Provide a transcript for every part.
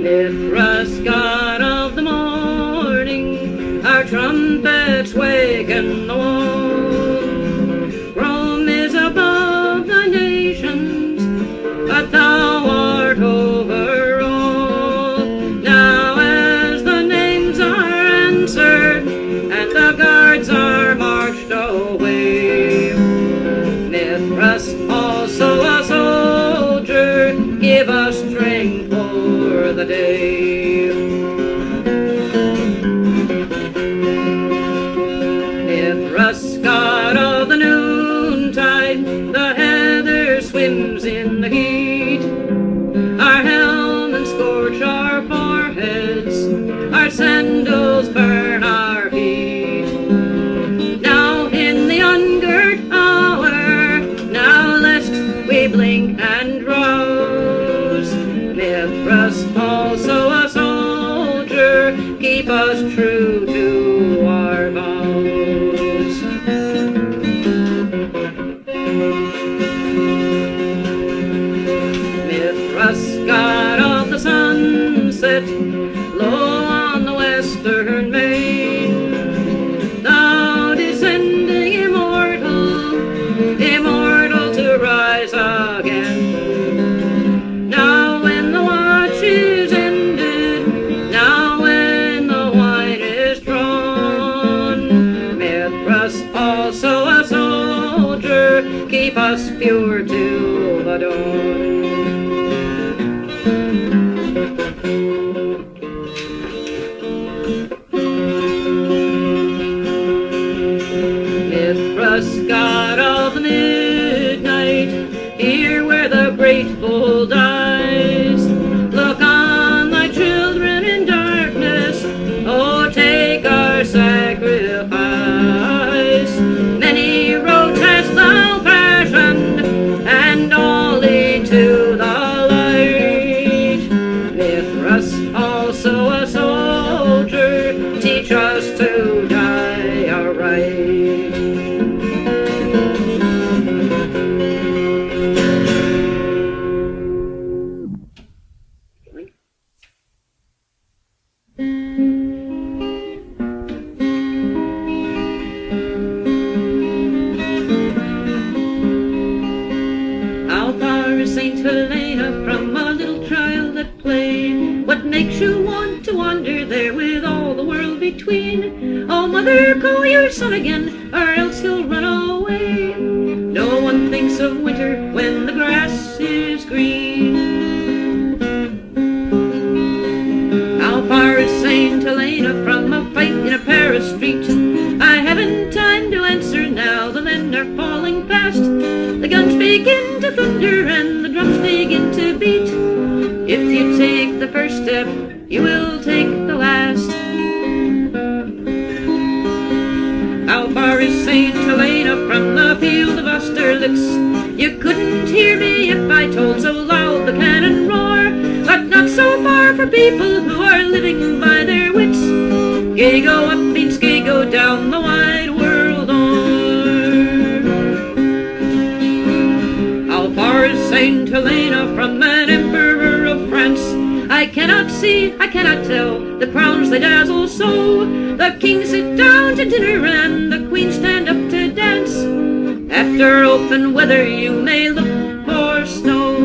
Mithras, god of the morning, our trumpets waken the world. Rome is above the nations, but thou art over all. Now as the names are answered, and the guards are marched away, Mithras, also a soldier, give us strength for the day. Mithras, god of the noontide, the heather swims in the heat. Our helmets scorch our foreheads, our sandals burn our feet. Now in the ungirt hour, now lest we blink and drowse, Mithras, also a soldier, keep us true to our vows. Mithras, god of the sunset, low on the western main, thou descending immortal, immortal to rise again. Now when the watch is ended, now when the wine is drawn, Mithras, also a soldier, keep us pure till the dawn. Mithras, god of the midnight, here where the great bull dies, look on thy children in darkness, oh take our sacrifice. Many roads hast thou fashioned, and all lead to the light. Mithras, also a soldier, teach us to die aright. How far is Saint Helena from a little child at play? What makes you want to wander there with all the world between? Oh, mother, call your son again, or else he'll run away. No one thinks of winter when the grass is green. How far is Saint Helena from a fight in a Paris street? I haven't time to answer now, the men are falling fast. The guns begin to thunder and the drums begin to beat. If you take the first step, you will take the last. How far is Saint Helena from the field of Austerlitz? You couldn't hear me if I told so loud the cannon roar, but not so far for people who are living by their wits. Gago up means Gago down the wide world o'er. How far is Saint Helena from an emperor of France? I cannot see, I cannot tell, the crowns they dazzle so. The king sit down to dinner and the queen stand up to dance. After open weather you may look for snow.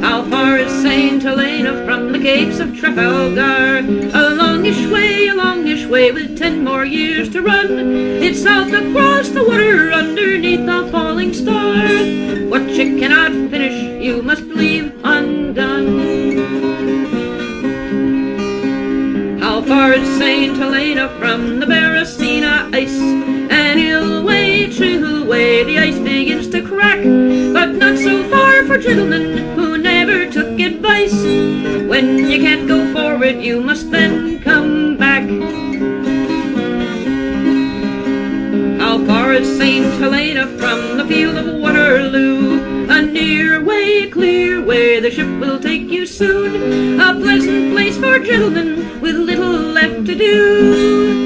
How far is Saint Helena from the capes of Trafalgar? A longish way with 10 more years to run. It's south across the water underneath a falling star. What you cannot finish you must leave undone. How far is Saint Helena from the Beresina ice? An ill way, true way, the ice begins to crack, but not so far for gentlemen who never took advice. When you can't go forward, you must then come back. How far is Saint Helena from the field of Waterloo? A near way, clear way, the ship will take you soon. A pleasant place for gentlemen with little left to do.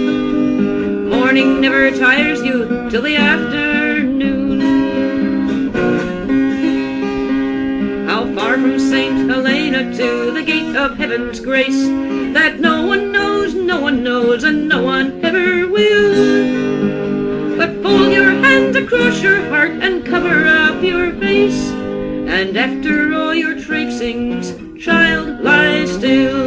Morning never tires you till the afternoon. How far from St. Helena to the gate of heaven's grace, that no one knows, and no one ever will. But fold your hands across your heart and cover up your face, and after all your tracings, child, lie still.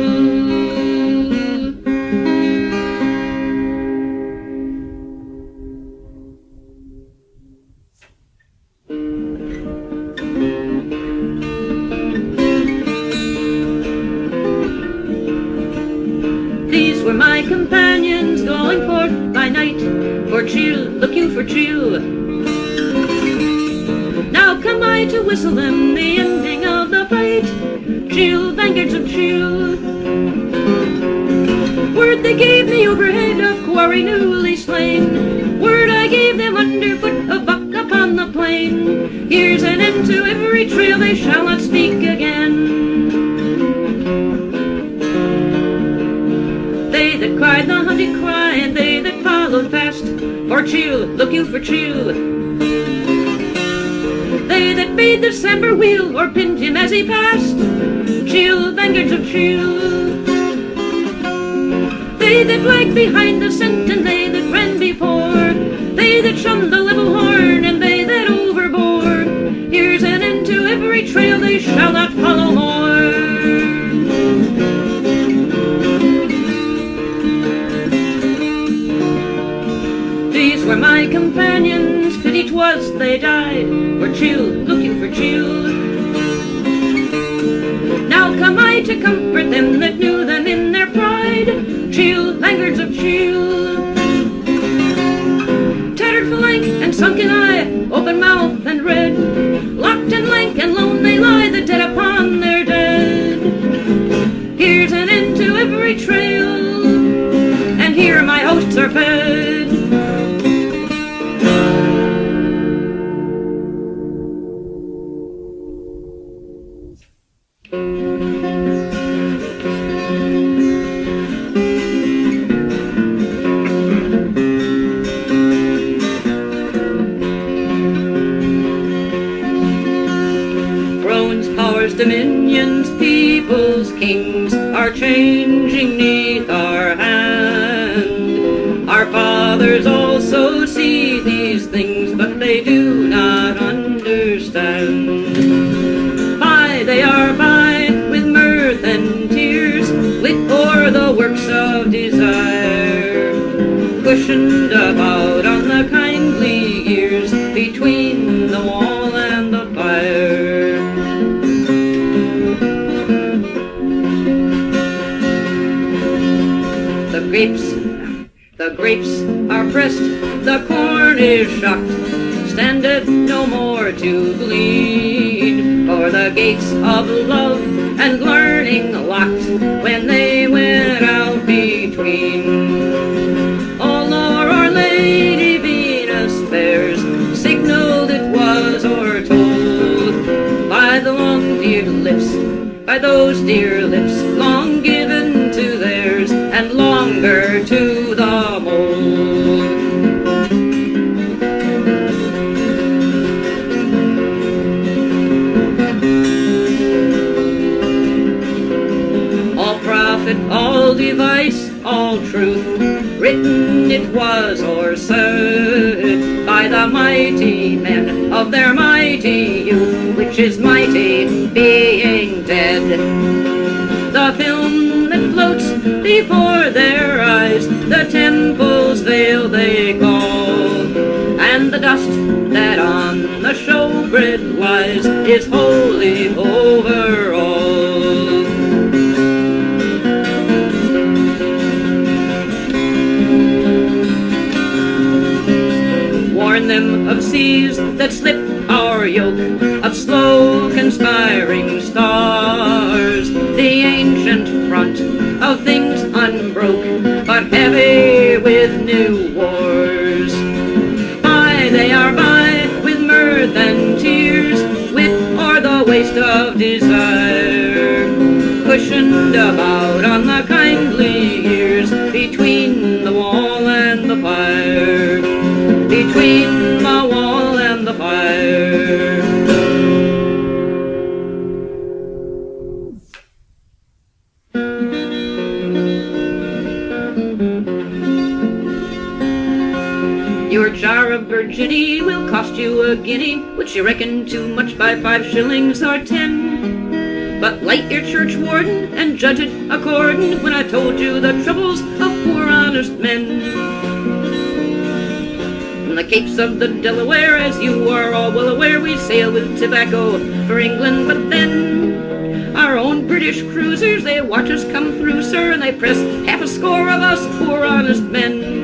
These were my companions going forth by night, for Chil, look you for Chil. Now come I to whistle them the ending of the fight, Chil, vanguards of Chil. Word they gave me overhead of quarry newly slain, word I gave them underfoot of buck upon the plain. Here's an end to every trail, they shall not speak again. They that cried the hunted cry, and they that followed fast, for Chil, look you for Chil. They that made the sambar wheel, or pinned him as he passed, Chil, vanguards of Chil. They that lagged behind the scent, and they that ran before, they that shunned the level horn, and they that overbore. Here's an end to every trail, they shall not follow more. These were my companions, pity 'twas they died, for Chil, look you for Chil. Now come I to comfort them that knew them in their pride, Chil, vanguards of Chil. Tattered phalanx and sunken eye, open mouth and red, locked and lank and lone they lie, the dead upon their dead. Here's an end to every trail, and here my hosts are fed. Dominions, peoples, kings are changing 'neath our hand. Our fathers also see these things, but they do not understand. By they are by with mirth and tears, lit o'er the works of desire, cushioned about on the kindly years between the wall and the fire. The grapes are pressed, the corn is shocked, standeth no more to glean, for the gates of love and learning locked when they went out between. Oh Lord, Our Lady Venus bears, signaled it was o'ertold by the long dear lips, by those dear lips, long given to theirs, and longer to the mold. All prophet, all device, all truth, written it was or said by the mighty men of their mighty youth, which is mighty being dead. The film that floats before their eyes, the temple's veil they call, and the dust that on the showbread lies is holy over all. Warn them of seas that slip our yoke, of slow conspiring stars, the ancient front of things unbroke, but heavy with new wars. By they are by with mirth and tears, wit o'er the waste of desire, cushioned about on the kindly years between the wall and the fire. Your jar of Virginie will cost you a guinea, which you reckon too much by 5 shillings or 10. But light your churchwarden and judge it accordin' when I told you the troubles of poor honest men. From the capes of the Delaware, as you are all well aware, we sail with tobacco for England, but then our own British cruisers, they watch us come through, sir, and they press half a score of us poor honest men.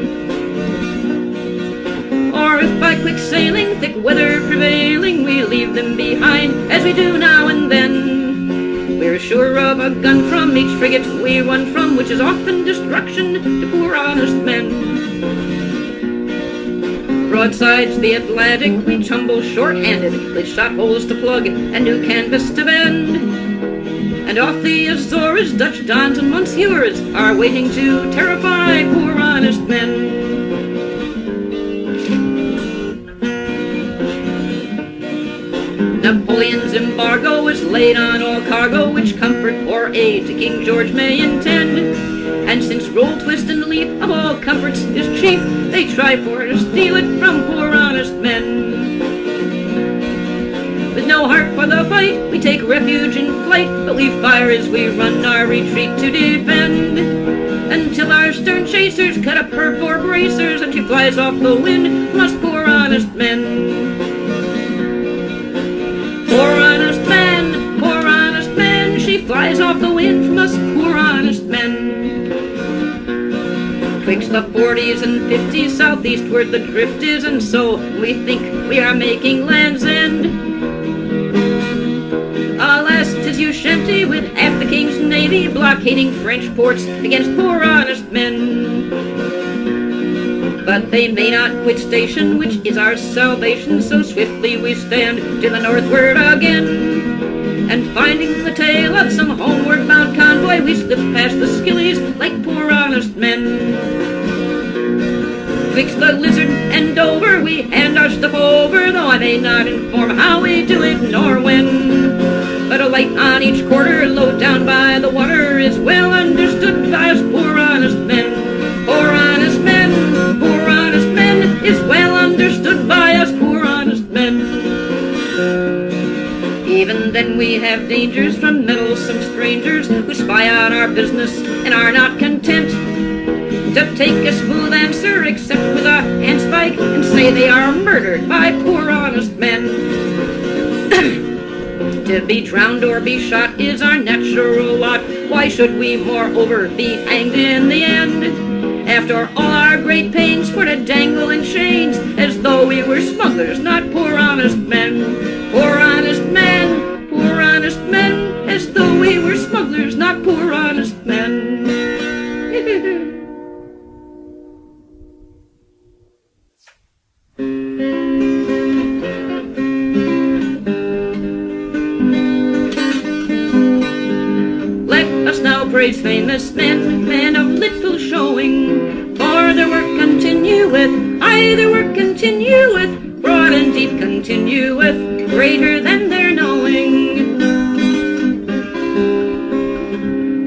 Or if by quick sailing, thick weather prevailing, we leave them behind, as we do now and then, we're sure of a gun from each frigate we run from, which is often destruction to poor honest men. Broadsides the Atlantic we tumble short-handed, with shot holes to plug and new canvas to bend. And off the Azores, Dutch dons and monsieurs are waiting to terrify poor honest men. Napoleon's embargo is laid on all cargo, which comfort or aid to King George may intend. And since roll, twist, and leap of all comforts is chief, they try for to steal it from poor honest men. With no heart for the fight, we take refuge in flight, but we fire as we run our retreat to defend, until our stern chasers cut up her 4 bracers, and she flies off the wind from us poor honest men. Poor honest man, she flies off the wind from us poor honest men. Twixt the 40s and 50s, southeastward the drift is, and so we think we are making land's end. Alas, 'tis you shanty with half the king's navy, blockading French ports against poor honest men. But they may not quit station, which is our salvation, so swiftly we stand to the northward again. And finding the tail of some homeward bound convoy, we slip past the skillies like poor honest men. Twixt the Lizard and Dover, we hand our stuff over, though I may not inform how we do it nor when. But a light on each quarter, low down by the water, is well understood by us poor honest men. Poor honest men, poor honest men, is well understood by us poor honest men. Even then we have dangers from meddlesome strangers, who spy on our business and are not content to take a smooth answer except with a handspike, and say they are murdered by poor honest men. To be drowned or be shot is our natural lot. Why should we moreover be hanged in the end? After all our great pains for to dangle in chains, as though we were smugglers, not poor honest men. Poor honest men, as though we were smugglers, not poor honest men. Let us now praise famous men, men of little showing, for their work continueth, aye, their work continueth, broad and deep continueth, greater than their knowing.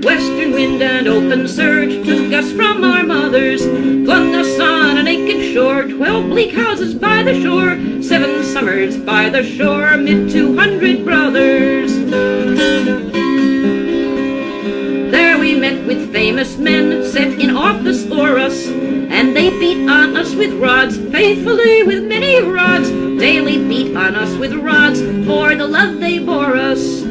Western wind and open surge took us from our mothers, flung us on a naked shore, 12 bleak houses by the shore, 7 summers by the shore, amid 200 brothers. There we met with famous men set in office o'er us, and they beat on us with rods, faithfully with many rods, daily beat on us with rods, for the love they bore us.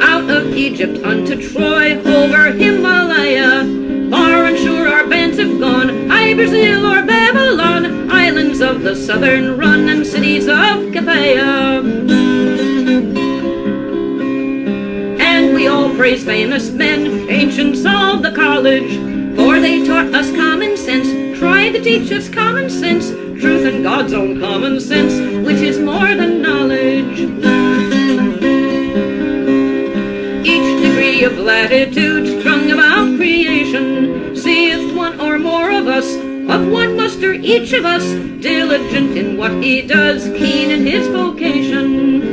Out of Egypt unto Troy, over Himalaya, far and sure our bands have gone, aye, Brazil or Babylon, islands of the southern run, and cities of Cathay. And we all praise famous men, ancients of the college, for they taught us common sense, tried to teach us common sense, truth and God's own common sense, which is more than knowledge. Each degree of latitude strung about creation, seeth one or more of us, of one muster each of us, diligent in what he does, keen in his vocation.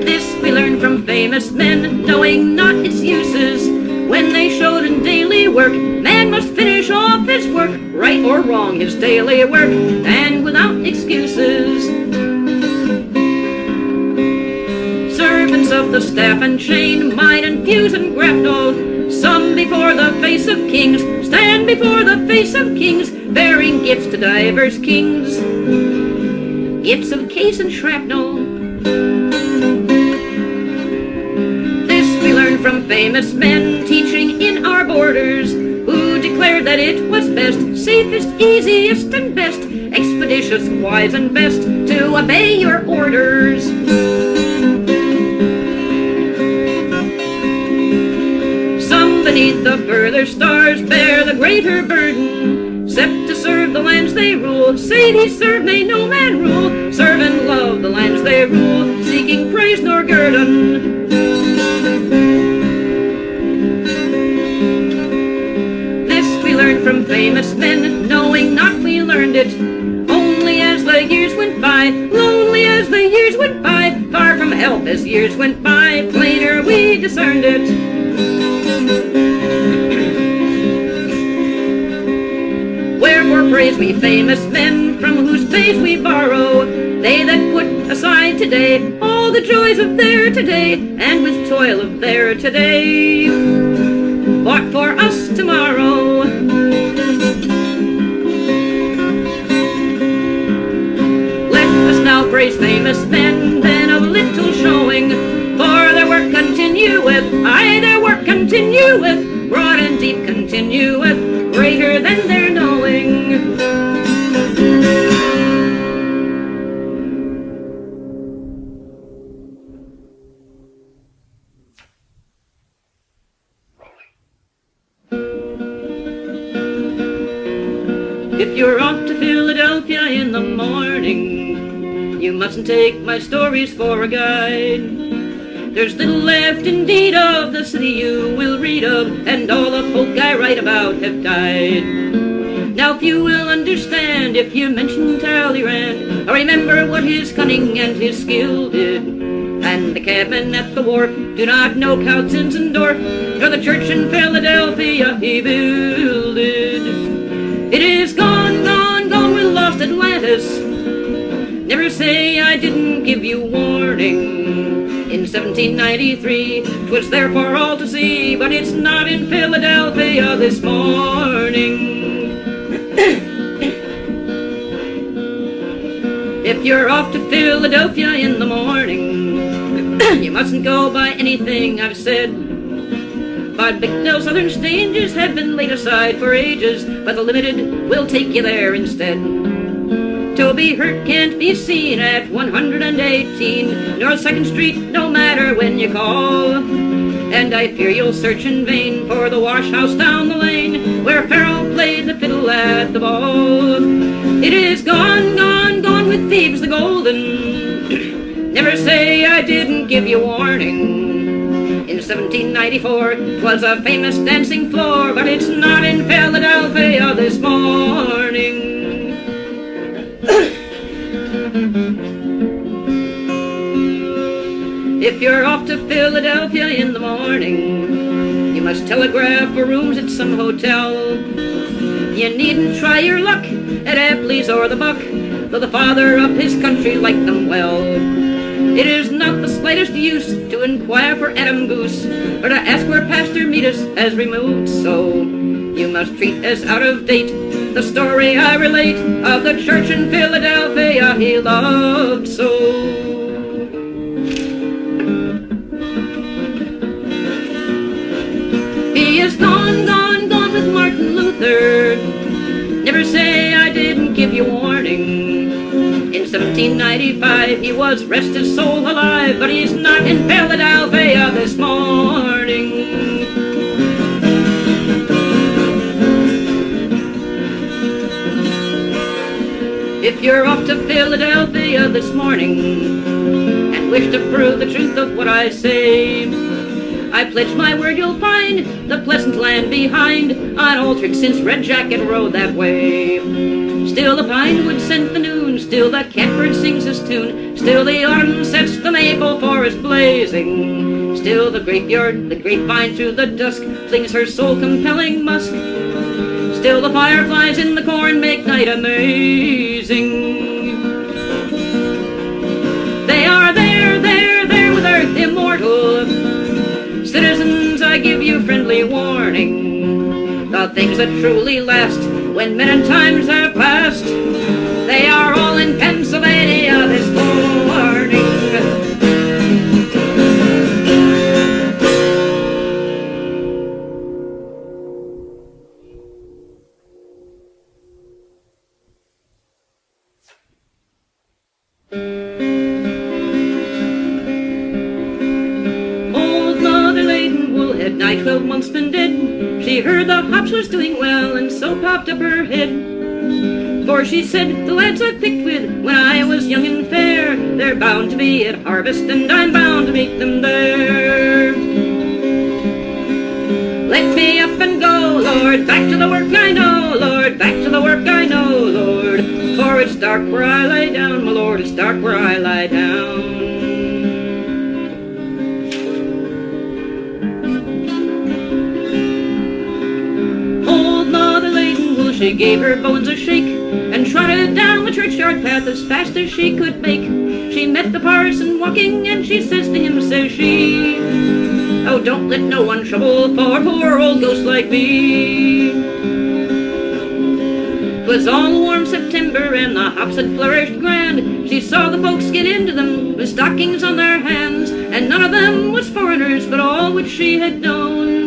This we learn from from famous men, knowing not its uses. When they showed in daily work, man must finish off his work, right or wrong his daily work, and without excuses. Servants of the staff and chain, mine and fuse and grapnel, some before the face of kings, stand before the face of kings, bearing gifts to divers kings, gifts of case and shrapnel. This we learn from famous men, teaching in our borders, who declared that it was best, safest, easiest, and best, expeditious, wise, and best, to obey your orders. Beneath the further stars bear the greater burden, set to serve the lands they rule, save he serve may no man rule, serve and love the lands they rule, seeking praise nor guerdon. This we learned from famous men, knowing not we learned it, only as the years went by, lonely as the years went by, far from help as years went by, plainer we discerned it. Wherefore praise we famous men, from whose faith we borrow, they that put aside today all the joys of their today, and with toil of their today bought for us tomorrow. Let us now praise famous men, then a little showing, for their work continueth, aye, their work continueth, broad and deep continueth, greater than their knowing. If you're off to Philadelphia in the morning, you mustn't take my stories for a guide. There's little left indeed of the city you will read of, and all the folk I write about have died. Now few will understand if you mention Talleyrand, or remember what his cunning and his skill did. And the cabmen at the wharf do not know Zinzendorf, nor the church in Philadelphia he builded. It is gone, gone, gone, we lost Atlantis. Never say I didn't give you warning. In 1793, 'twas there for all to see, but it's not in Philadelphia this morning. If you're off to Philadelphia in the morning, you mustn't go by anything I've said. But Bicknell Southern stages have been laid aside for ages, but the Limited will take you there instead. To be hurt can't be seen at 118 North 2nd Street, no matter when you call. And I fear you'll search in vain for the wash house down the lane, where Farrell played the fiddle at the ball. It is gone, gone, gone with Thebes the Golden. Never say I didn't give you warning. In 1794, 'twas a famous dancing floor, but it's not in Philadelphia this morning. If you're off to Philadelphia in the morning, you must telegraph for rooms at some hotel. You needn't try your luck at Apley's or the Buck, though the father of his country liked them well. It is not the slightest use to inquire for Adam Goose, or to ask where Pastor Metis has removed, so you must treat as out of date the story I relate of the church in Philadelphia he loved so. He is gone, gone, gone with Martin Luther. Never say I didn't give you warning. In 1795 he was rest his soul alive, but he's not in Philadelphia this morning. If you're off to Philadelphia this morning and wish to prove the truth of what I say, I pledge my word you'll find the pleasant land behind, unaltered since Red Jacket rode that way. Still the pine wood scent the noon, still the catbird sings his tune, still the autumn sets the maple forest blazing. Still the graveyard, the grapevine through the dusk flings her soul-compelling musk. Still the fireflies in the corn make night amazing. They are there with earth immortal. Citizens, I give you friendly warning. The things that truly last when men and times have passed, they are all in Pennsylvania this morning. Old Mother Laidinwool had nigh 12 months been dead. She heard the hops was doing well, and so popped up her head. For she said, the lads I picked with when I was young and fair, they're bound to be at harvest, and I'm bound to meet them there. Let me up and go, Lord, back to the work I know, Lord, back to the work I know, Lord. For it's dark where I lie down, my Lord, it's dark where I lie down. She gave her bones a shake and trotted down the churchyard path as fast as she could make. She met the parson walking and she says to him, says she, oh, don't let no one trouble for poor old ghosts like me. 'Twas all warm September and the hops had flourished grand. She saw the folks get into them with stockings on their hands, and none of them was foreigners, but all which she had known.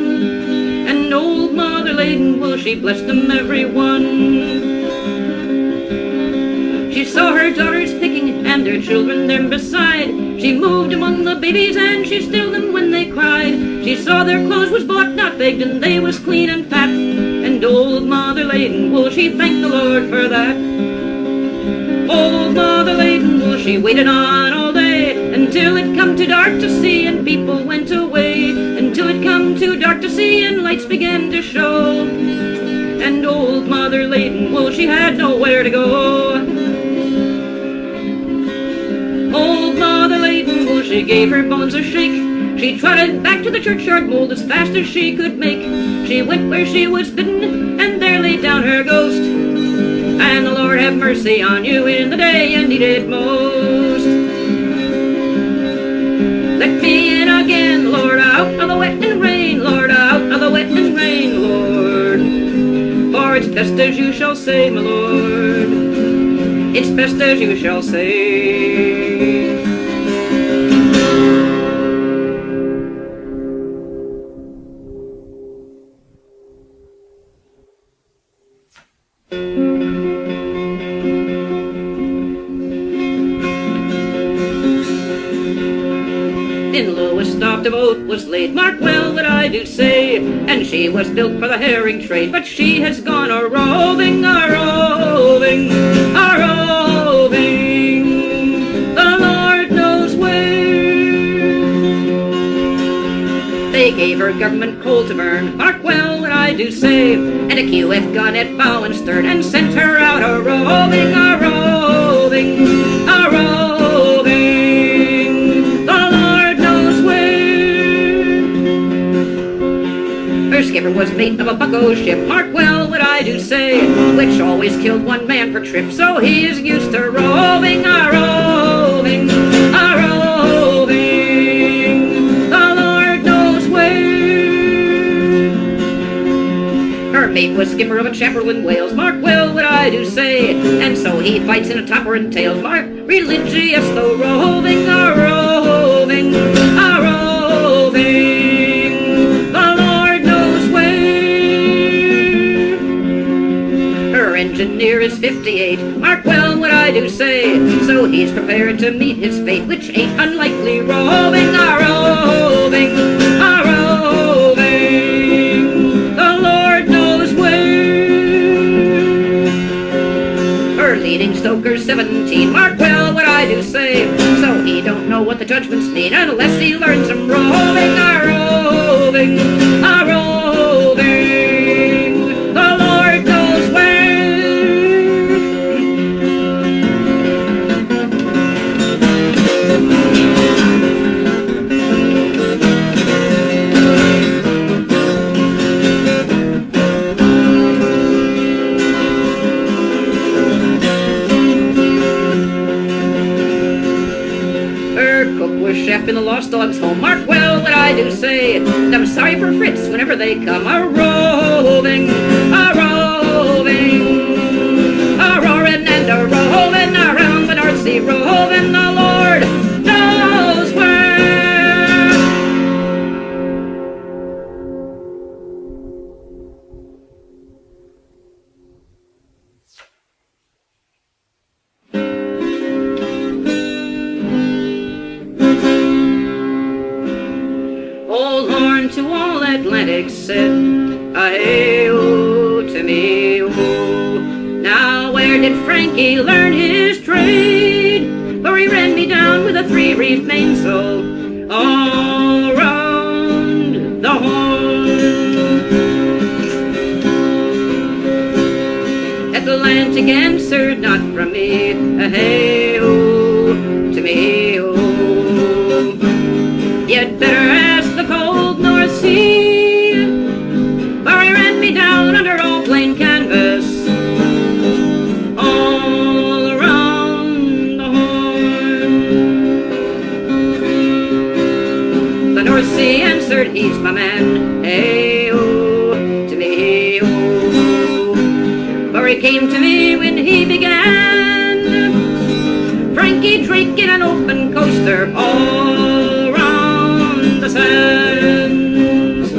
And old Mother Laidinwool, she blessed them every one. She saw her daughters picking and their children there beside. She moved among the babies and she stilled them when they cried. She saw their clothes was bought, not begged, and they was clean and fat. And old Mother Laidinwool, she thanked the Lord for that. Old Mother Laidinwool, she waited on all day until it come too dark to see and people went away. Until it come too dark to see and lights began to show. And old Mother Laidinwool, she had nowhere to go. Old Mother Laidinwool, she gave her bones a shake. She trotted back to the churchyard mold as fast as she could make. She went where she was bidden, and there laid down her ghost. And the Lord have mercy on you in the day you need it most. Let me in again, Lord, out of the wet and rain, Lord, out of the wet and rain, Lord. For it's best as you shall say, my Lord, it's best as you shall say. In Lowestoft Boat was laid, mark well what I do say, and she was built for the herring trade, but she has gone a-roving, a-roving, a-roving, the Lord knows where. They gave her government coal to burn, mark well what I do say, and a QF gun at bow and stern, and sent her out a-roving, a-roving, a-roving. Her skipper was mate of a bucko ship, mark well what I do say, which always killed one man per trip, so he is used to roving, a-roving, a-roving, the Lord knows where. Her mate was skipper of a chapel in Wales, mark well what I do say, and so he fights in a topper and tails, mark religious though roving, a-roving, a-roving. Engineer is 58, mark well what I do say, so he's prepared to meet his fate, which ain't unlikely, roving, a-roving, a-roving, the Lord knows where. Her leading stoker's 17, mark well what I do say, so he don't know what the judgments mean unless he learns them, roving, a-roving, a-roving, the Lord knows where. say I'm sorry for Fritz whenever they come a-roving, a-roaring and a-rolling around the North Sea, roving the Lord knows where. Old horn to all Atlantic said, a-hey-oh to me-oh. Now where did Frankie learn his trade? For he ran me down with a 3-reef mainsail all round the horn. Atlantic answered not from me, a-hey-oh to me-oh. You'd better ask the cold North Sea, for he ran me down under all plain canvas all around the horn. The North Sea answered, he's my man, hey-oh to me, oh. For he came to me when he began, Frankie Drake in an open coaster all round the sands.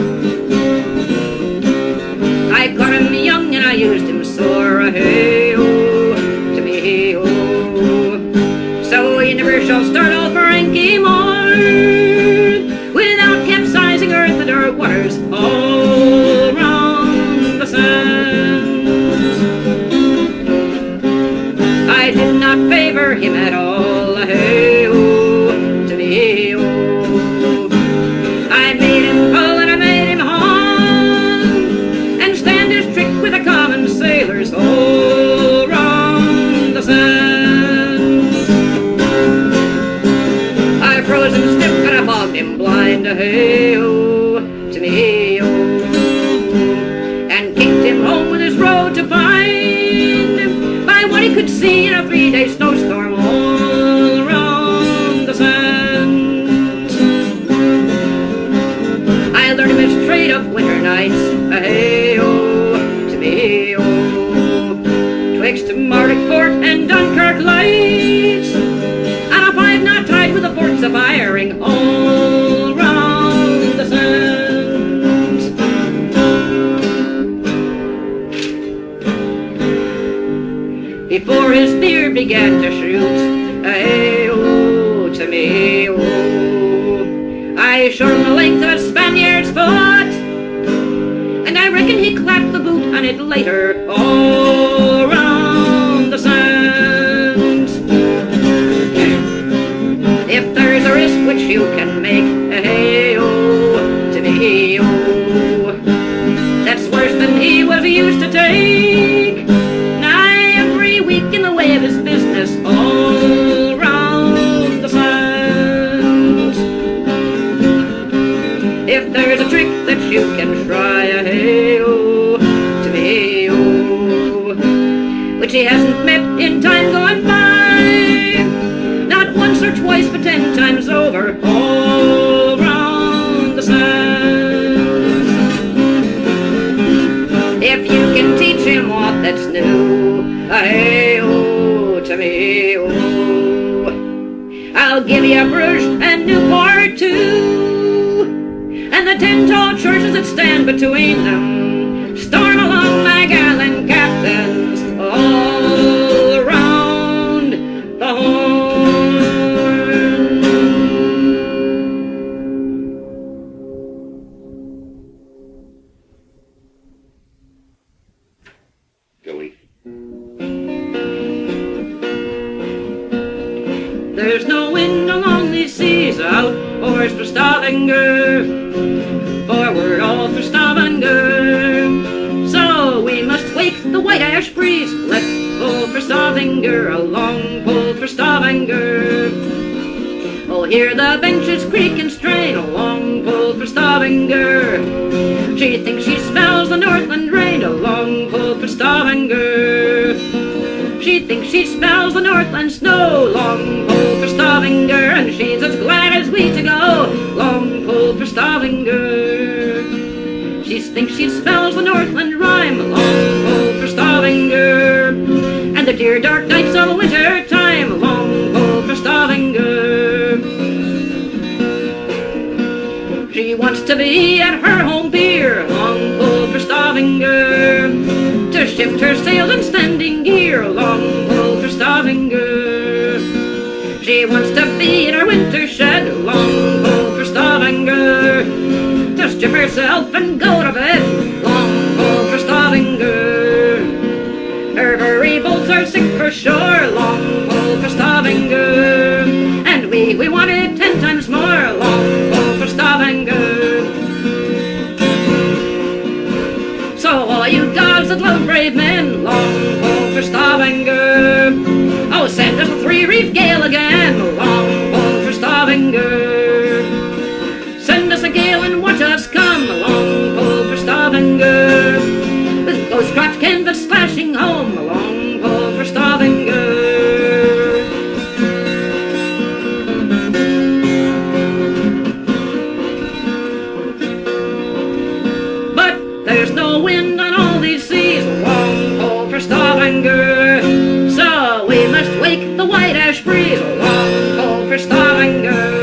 I caught him young and I used him sore, hey-oh to me, hey-oh. So you never shall start off Frankie more without capsizing earth and dark waters all round the sands. I did not favor him at all, hey-oh to me, hey-oh. I made him pull and I made him haul and stand his trick with the common sailors all round the sands. I froze him stiff and I bogged him blind, hey-oh to me, hey-oh. And kicked him home with his road to find by what he could see in a 3-day snowstorm all around the sands. I learned him his trade of winter nights, hey-oh to me, hey-oh. Twixt Mardic Fort and Dunkirk lights, on a 5-knot tide with the forts a firing all round the sands. Before his beard began to shoot, hey-oh to me, hey-oh, I showed him the length of a Spaniard's foot, and I reckon he clapped the boot on it later all round the sands. If there's a risk which you can make, hey-oh to me, hey-oh, that's worse than he was used to take, nigh every week in the way of his business all round the sands. If there's a trick that you can try, hey-oh to me, hey-oh, which he hasn't met in time gone by, not once or twice but 10 times over all round the sands. If you can teach him what that's new, hey-oh to me, hey-oh, I'll give you Bruges and Newport too, and the 10 tall churches that stand between them. Storm along, my gallant captains, all around the horn. Joey. There's no wind along these seas, out oars for Stavanger, forward all for Stavanger. So we must wake the white ash breeze, let pull for Stavanger, a long pull for Stavanger. Oh, hear the benches creak and strain, a long pull for Stavanger. She thinks she smells the Northland rain, a long pull for Stavanger. She thinks she smells the Northland snow, long pull for Stavanger, and she's as glad as we to go, long pull for Stavanger. Stavanger. She thinks she spells the Northland rhyme, long pull for Stavanger. And the dear dark nights of winter time, long pull for Stavanger. She wants to be at her home pier, long pull for Stavanger. To shift her sails and standing gear, long pull for Stavanger. She wants to be in her winter shed, long pull for Stavanger. To strip herself and go to bed, long pull for Stavanger. Her very bolts are sick for sure, long pull for Stavanger. And we want it 10 times more, long pull for Stavanger. So all you dogs that love brave men, long pull for Stavanger. Oh, send us a 3-reef gale again, long pull for Stavanger. Send us a gale and watch us come, long pull for Stavanger. With ghost craft canvas splashing home, long pull for Stavanger. But there's no wind on all these seas, long pull for Stavanger. So we must wake the white ash breeze, long pull for Stavanger.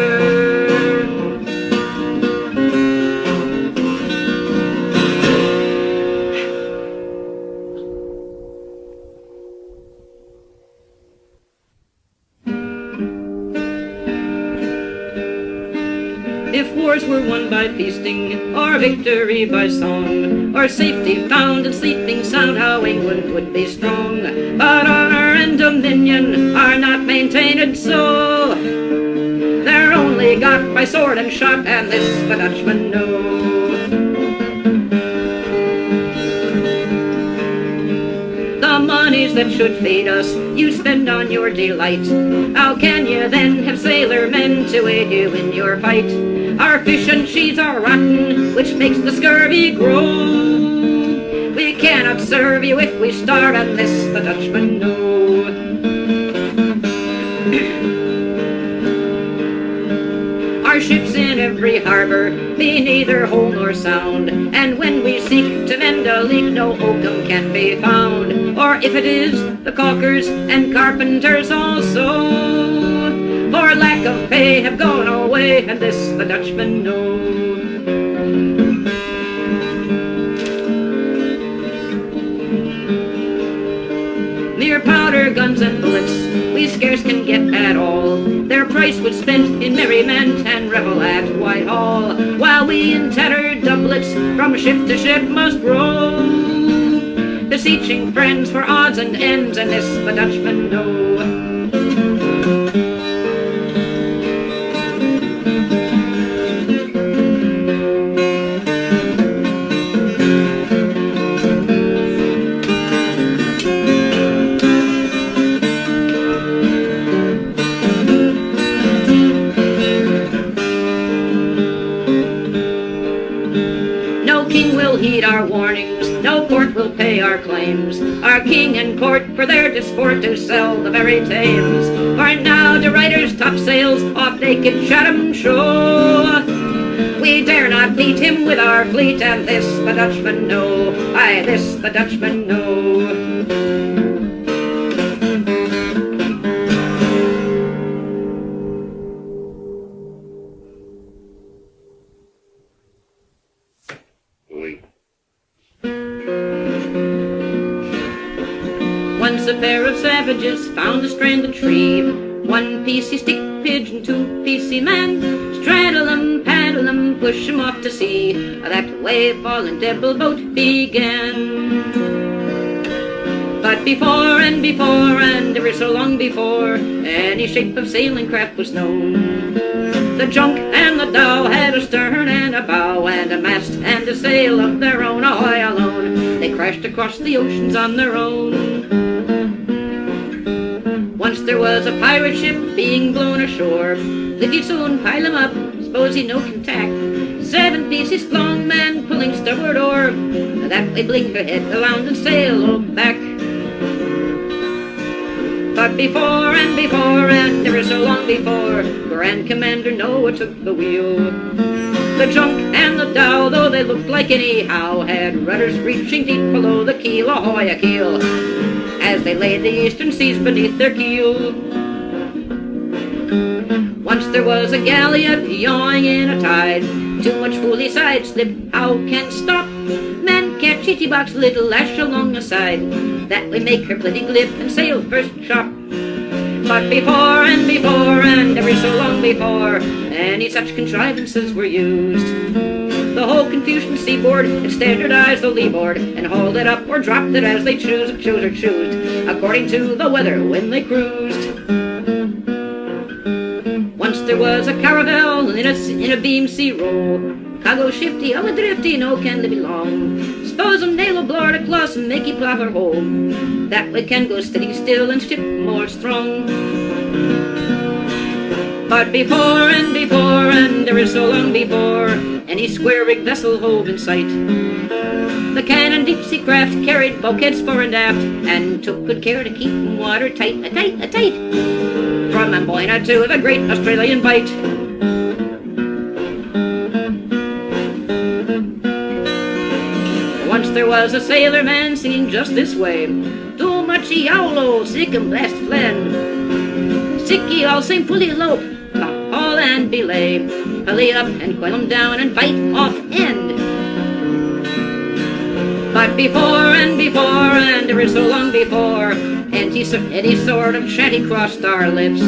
If wars were won by feasting, or victory by song, or safety found in sleeping sound, how England would be strong. But honour and dominion are not maintained so. They're only got by sword and shot, and this the Dutchmen know. The monies that should feed us, you spend on your delight. How can you then have sailor men to aid you in your fight? Our fish and cheese are rotten, which makes the scurvy grow. We cannot serve you if we starve, and this the Dutchmen know. Our ships in every harbour be neither whole nor sound, and when we seek to mend a leak, no oakum can be found. Or if it is, the caulkers and carpenters also, for lack of pay have gone away, and this the Dutchmen know. Mere powder, guns and bullets we scarce can get at all. Their price was spent in merriment and revel at Whitehall, while we in tattered doublets from ship to ship must row, beseeching friends for odds and ends, and this the Dutchmen know. Our warnings, no court will pay our claims. Our king and court for their disport do sell the very Thames. For now de Ruyter's topsails off naked Chatham show. We dare not beat him with our fleet, and this the Dutchmen know. Aye, this the Dutchmen know. Once a pair of savages found a stranded tree. 1 piecey stick pigeon, 2 piecey man. Straddle 'em, paddle 'em, push 'em off to sea. That wave fallen devil boat began. But before and before, and ever so long before any shape of sailing craft was known, the junk and the Dhow had a stern and a bow, and a mast and a sail of their own. Ahoy alone, they crashed across the oceans on their own. Once there was a pirate ship being blown ashore. If you soon pile him up, suppose he no can tack. 7 pieces long, man pulling starboard oar. That way blink her head around and sail back. But before and before, and ever so long before, Grand Commander Noah took the wheel. The junk and the Dhow, though they looked like anyhow, had rudders reaching deep below the keel, ahoy a keel, as they laid the eastern seas beneath their keel. Once there was a galley up yawing in a tide, too much fully side slip, how can stop? Man catch chitty box, little lash along the side, that we make her pretty glib and sail first chop. But before and ever so long before any such contrivances were used, the whole Confucian seaboard had standardized the leeboard and hauled it up or dropped it as they chose, according to the weather when they cruised. Once there was a caravel in a beam sea roll, cargo shifty, oh a drifty, no can they be long. Suppose them nail a blord a closs and make ye plop her hole, that we can go steady still and ship more strong. But before and ever so long before any square-rigged vessel hove in sight, the cannon deep-sea craft carried bulkheads fore and aft, and took good care to keep 'em watertight, tight, from Amboyna to the great Australian Bight. Once there was a sailor man singing just this way, too much yowlo, sick and blast flen, sick ye all same fully elope, haul and belay, pulley up and coil 'em down and fight off end. But before and ever so long before any sort of chanty crossed our lips,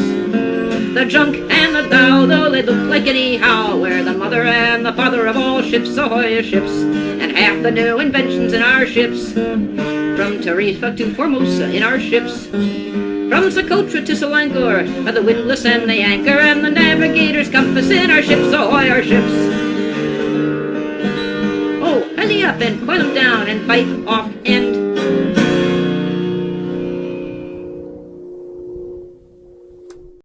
the junk and the Dhow, though they look like anyhow, we're the mother and the father of all ships, ahoy ships, and half the new inventions in our ships, from Tarifa to Formosa in our ships, from Socotra to Selangor, are the windlass and the anchor and the navigator's compass in our ships, ahoy our ships. Oh, belly up and coil 'em down and fight off end.